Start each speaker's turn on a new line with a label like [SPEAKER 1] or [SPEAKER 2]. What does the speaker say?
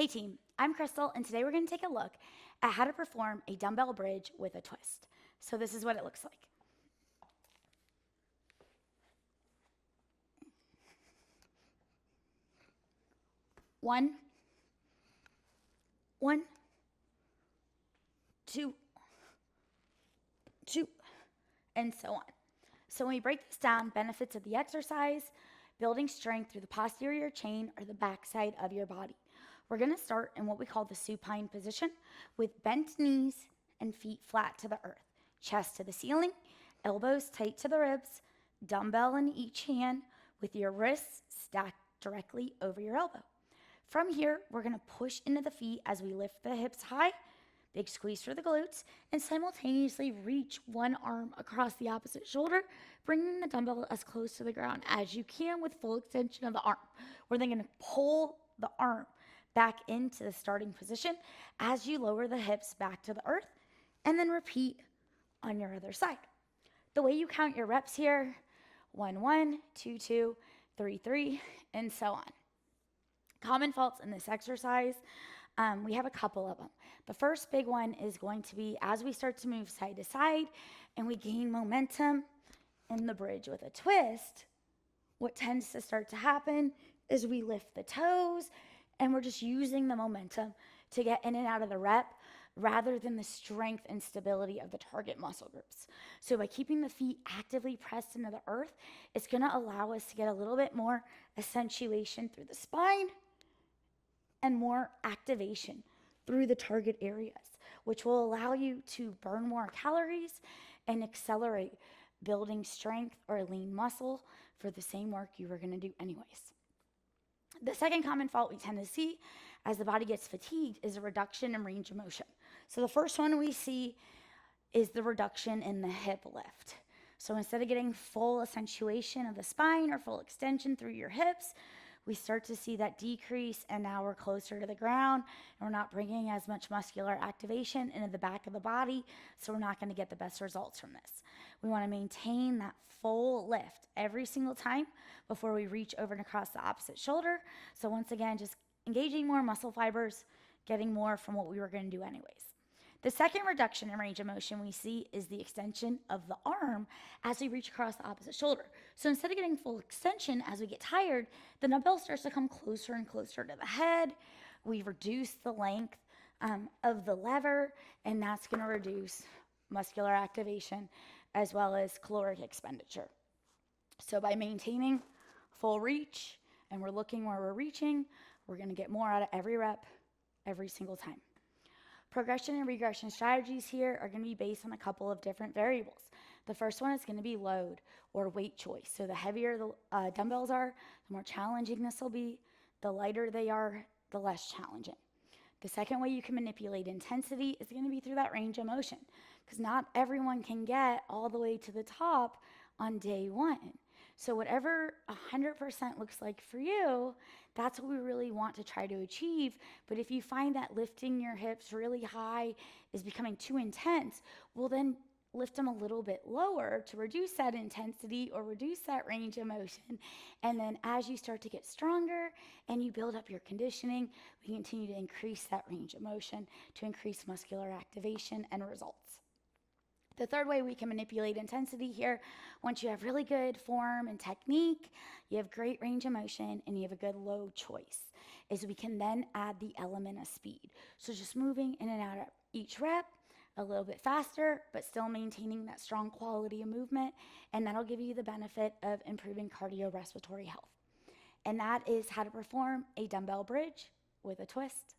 [SPEAKER 1] Hey team, I'm Crystal, and today we're going to take a look at how to perform a dumbbell bridge with a twist. So this is what it looks like. One, two, and so on. So when we break this down, benefits of the exercise, building strength through the posterior chain or the backside of your body. We're going to start in what we call the supine position with bent knees and feet flat to the earth, chest to the ceiling, elbows tight to the ribs, dumbbell in each hand with your wrists stacked directly over your elbow. From here, we're going to push into the feet as we lift the hips high, big squeeze for the glutes, and simultaneously reach one arm across the opposite shoulder, bringing the dumbbell as close to the ground as you can with full extension of the arm. We're then going to pull the arm back into the starting position as you lower the hips back to the earth, and then repeat on your other side. The way you count your reps here, 1, 1, 2, 2, 3, 3, and so on. Common faults in this exercise, we have a couple of them. The first big one is going to be as we start to move side to side and we gain momentum in the bridge with a twist, what tends to start to happen is we lift the toes and we're just using the momentum to get in and out of the rep rather than the strength and stability of the target muscle groups. So by keeping the feet actively pressed into the earth, it's going to allow us to get a little bit more accentuation through the spine and more activation through the target areas, which will allow you to burn more calories and accelerate building strength or lean muscle for the same work you were going to do anyways. The second common fault we tend to see as the body gets fatigued is a reduction in range of motion. So the first one we see is the reduction in the hip lift. So instead of getting full accentuation of the spine or full extension through your hips, we start to see that decrease, and now we're closer to the ground and we're not bringing as much muscular activation into the back of the body, so we're not going to get the best results from this. We want to maintain that full lift every single time before we reach over and across the opposite shoulder. So once again, just engaging more muscle fibers, getting more from what we were going to do anyways. The second reduction in range of motion we see is the extension of the arm as we reach across the opposite shoulder. So instead of getting full extension as we get tired, the dumbbell starts to come closer and closer to the head. We reduce the length of the lever, and that's going to reduce muscular activation as well as caloric expenditure. So by maintaining full reach and we're looking where we're reaching, we're going to get more out of every rep every single time. Progression and regression strategies here are going to be based on a couple of different variables. The first one is going to be load or weight choice. So the heavier the dumbbells are, the more challenging this will be. The lighter they are, the less challenging. The second way you can manipulate intensity is going to be through that range of motion, because not everyone can get all the way to the top on day one. So whatever 100% looks like for you, that's what we really want to try to achieve. But if you find that lifting your hips really high is becoming too intense, well then lift them a little bit lower to reduce that intensity or reduce that range of motion. And then as you start to get stronger and you build up your conditioning, we continue to increase that range of motion to increase muscular activation and results. The third way we can manipulate intensity here, once you have really good form and technique, you have great range of motion, and you have a good load choice, is we can then add the element of speed. So just moving in and out of each rep a little bit faster, but still maintaining that strong quality of movement, and that'll give you the benefit of improving cardiorespiratory health. And that is how to perform a dumbbell bridge with a twist.